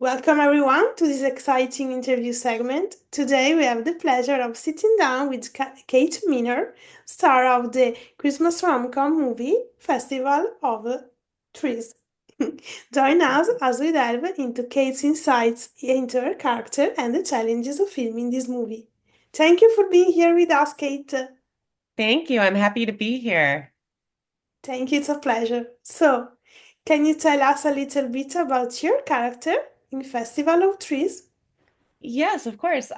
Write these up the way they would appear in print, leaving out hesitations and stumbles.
Welcome everyone to this exciting interview segment. Today we have the pleasure of sitting down with Kate Miner, star of the Christmas rom-com movie Festival of Trees. Join us as we delve into Kate's insights into her character and the challenges of filming this movie. Thank you for being here with us, Kate. Thank you. I'm happy to be here. Thank you, it's a pleasure. So, can you tell us a little bit about your character in Festival of Trees? Yes, of course.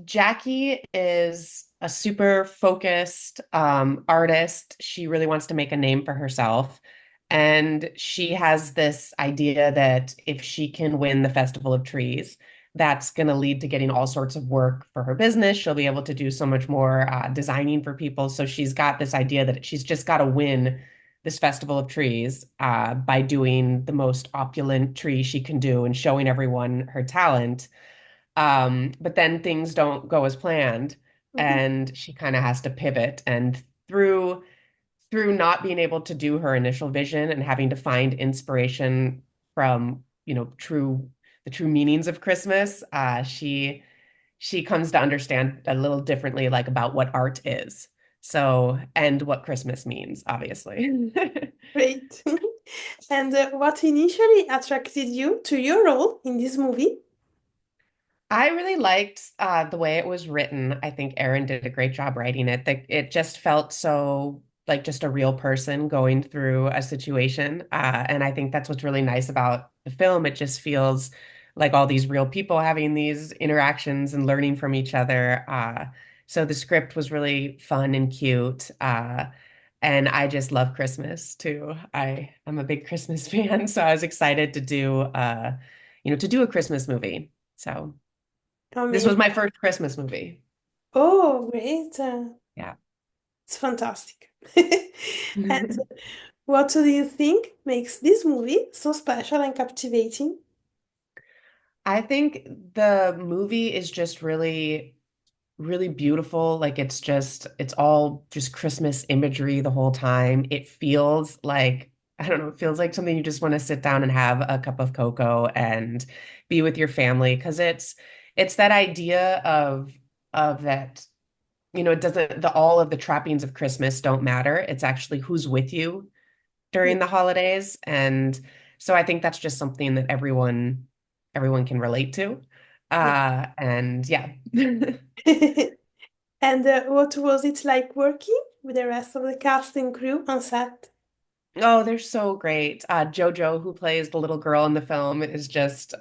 Jackie is a super focused artist. She really wants to make a name for herself. And she has this idea that if she can win the Festival of Trees, that's going to lead to getting all sorts of work for her business. She'll be able to do so much more designing for people. So she's got this idea that she's just got to win this Festival of Trees by doing the most opulent tree she can do and showing everyone her talent. But then things don't go as planned, and she kind of has to pivot. And through not being able to do her initial vision and having to find inspiration from, the true meanings of Christmas, she comes to understand a little differently, like about what art is. So, and what Christmas means, obviously. Great. And what initially attracted you to your role in this movie? I really liked the way it was written. I think Erin did a great job writing it. That it just felt so like just a real person going through a situation. And I think that's what's really nice about the film. It just feels like all these real people having these interactions and learning from each other. So the script was really fun and cute. And I just love Christmas too. I'm a big Christmas fan, so I was excited to do a Christmas movie. So. This was Amazing. my first Christmas movie. Oh, great. Yeah. It's fantastic. And what do you think makes this movie so special and captivating? I think the movie is just really, really beautiful. Like it's all just Christmas imagery the whole time. It feels like, I don't know, it feels like something you just want to sit down and have a cup of cocoa and be with your family because it's that idea of that, it doesn't the all of the trappings of Christmas don't matter. It's actually who's with you Yeah. during the holidays. And so I think that's just something that everyone can relate to. Yeah. And yeah. And what was it like working with the rest of the cast and crew on set? Oh, they're so great. JoJo, who plays the little girl in the film, is just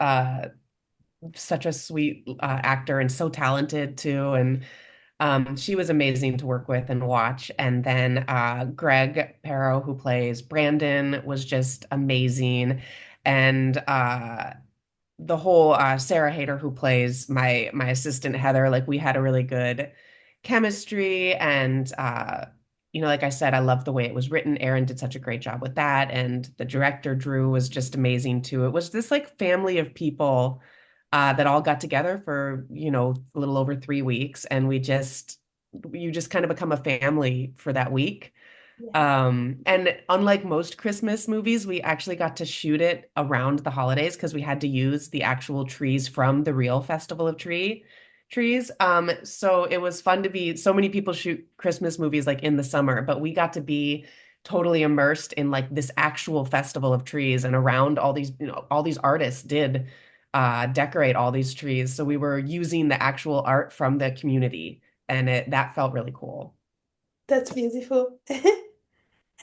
such a sweet actor and so talented too. And she was amazing to work with and watch. And then Greg Perrow, who plays Brandon, was just amazing. And the whole Sarah Hayter who plays my assistant Heather, like we had a really good chemistry and like I said, I love the way it was written. Aaron did such a great job with that, and the director Drew was just amazing too. It was this like family of people that all got together for a little over 3 weeks, and you just kind of become a family for that week. Yeah. And unlike most Christmas movies, we actually got to shoot it around the holidays because we had to use the actual trees from the real Festival of Trees. So it was fun to be so many people shoot Christmas movies like in the summer, but we got to be totally immersed in like this actual Festival of Trees and around all these artists did decorate all these trees. So we were using the actual art from the community, and that felt really cool. That's beautiful.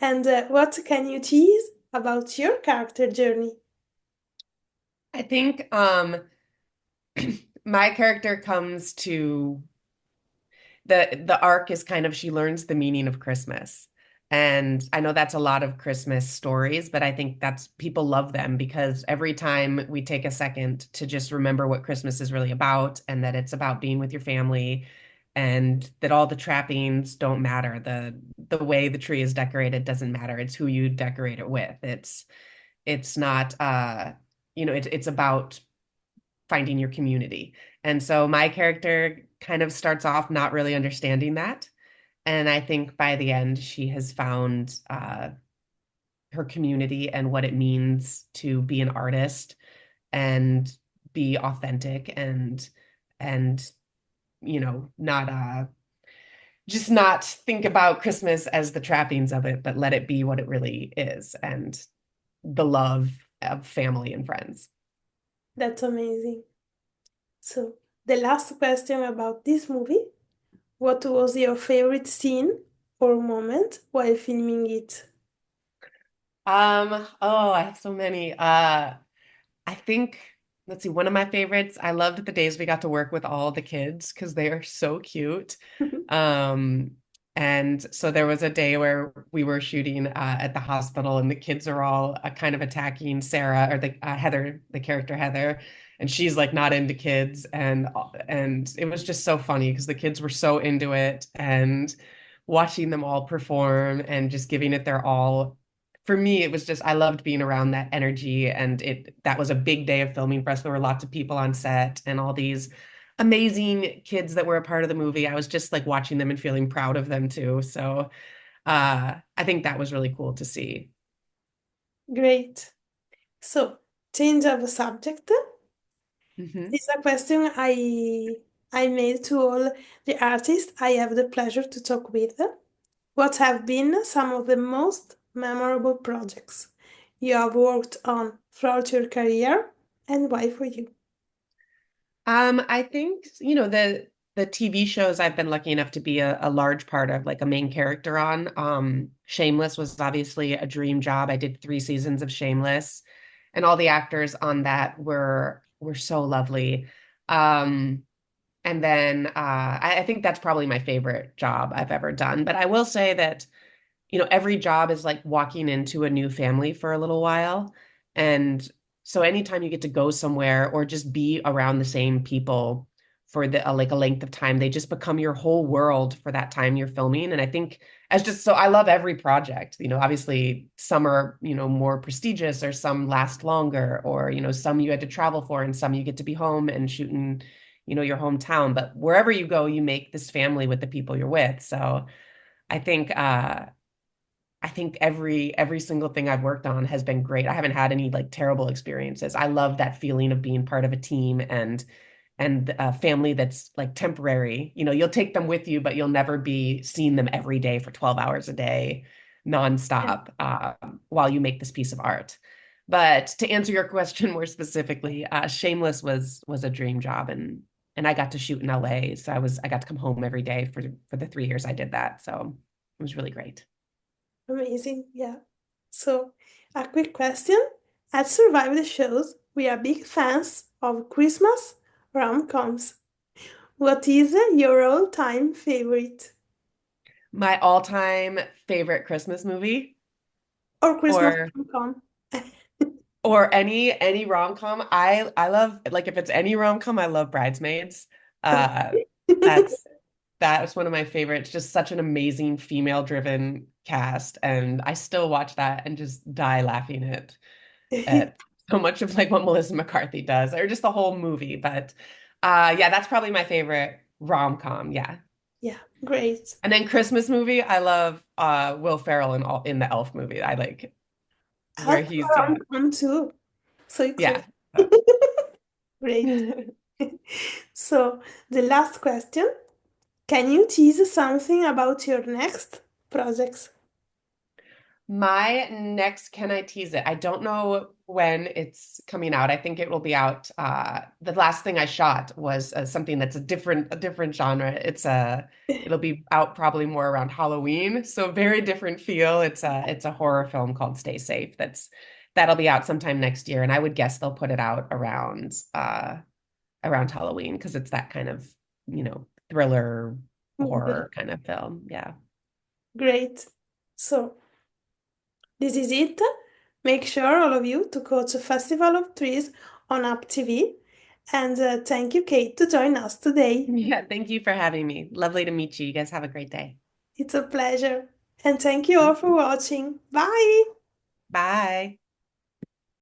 And what can you tease about your character journey? I think my character comes to the arc is kind of she learns the meaning of Christmas. And I know that's a lot of Christmas stories, but I think that's people love them because every time we take a second to just remember what Christmas is really about and that it's about being with your family and that all the trappings don't matter. The way the tree is decorated doesn't matter. It's who you decorate it with. It's not it's about finding your community. And so my character kind of starts off not really understanding that. And I think by the end, she has found her community and what it means to be an artist and be authentic and not just not think about Christmas as the trappings of it, but let it be what it really is and the love of family and friends. That's amazing. So, the last question about this movie. What was your favorite scene or moment while filming it? Oh, I have so many. I think, let's see, one of my favorites, I loved the days we got to work with all the kids because they are so cute. Um, and so there was a day where we were shooting at the hospital, and the kids are all kind of attacking Sarah or the Heather, the character Heather, and she's like not into kids, and it was just so funny because the kids were so into it, and watching them all perform and just giving it their all. For me, it was just I loved being around that energy, and it that was a big day of filming for us. There were lots of people on set and all these amazing kids that were a part of the movie. I was just like watching them and feeling proud of them too. So I think that was really cool to see. Great. So, change of subject. Hmm. This is a question I made to all the artists I have the pleasure to talk with. What have been some of the most memorable projects you have worked on throughout your career and why for you? I think, the TV shows I've been lucky enough to be a large part of, like a main character on. Shameless was obviously a dream job. I did 3 seasons of Shameless, and all the actors on that were so lovely. Um, and then I think that's probably my favorite job I've ever done. But I will say that every job is like walking into a new family for a little while. And so anytime you get to go somewhere or just be around the same people for like a length of time, they just become your whole world for that time you're filming. And I think as just so I love every project. Obviously some are, more prestigious or some last longer, or, some you had to travel for and some you get to be home and shoot in, your hometown. But wherever you go, you make this family with the people you're with. So I think I think every single thing I've worked on has been great. I haven't had any like terrible experiences. I love that feeling of being part of a team and a family that's like temporary. You'll take them with you, but you'll never be seeing them every day for 12 hours a day, Yeah. nonstop, while you make this piece of art. But to answer your question more specifically, Shameless was a dream job, and I got to shoot in LA. So I got to come home every day for the 3 years I did that. So it was really great. Amazing, yeah. So, a quick question. At Survive the Shows, we are big fans of Christmas rom-coms. What is your all-time favorite? My all-time favorite Christmas movie, Or Christmas or rom-com? any rom-com. I love, like, if it's any rom-com, I love Bridesmaids. Uh that's that's one of my favorites. Just such an amazing female-driven cast, and I still watch that and just die laughing at so much of like what Melissa McCarthy does, or just the whole movie. But yeah, that's probably my favorite rom-com. Yeah. Yeah, great. And then Christmas movie, I love Will Ferrell in the Elf movie. I like where That's he's a rom-com too. So close. yeah. So. Great. So, the last question. Can you tease something about your next projects? My next, can I tease it? I don't know when it's coming out. I think it will be out. The last thing I shot was something that's a different genre. It'll be out probably more around Halloween, so very different feel. It's a horror film called Stay Safe. That'll be out sometime next year, and I would guess they'll put it out around Halloween because it's that kind of, thriller Movie. horror kind of film. Yeah. Great. So, this is it. Make sure, all of you, to go to Festival of Trees on App TV. And thank you, Kate, to join us today. Yeah, thank you for having me. Lovely to meet you. You guys have a great day. It's a pleasure. And thank you all for watching. Bye! Bye.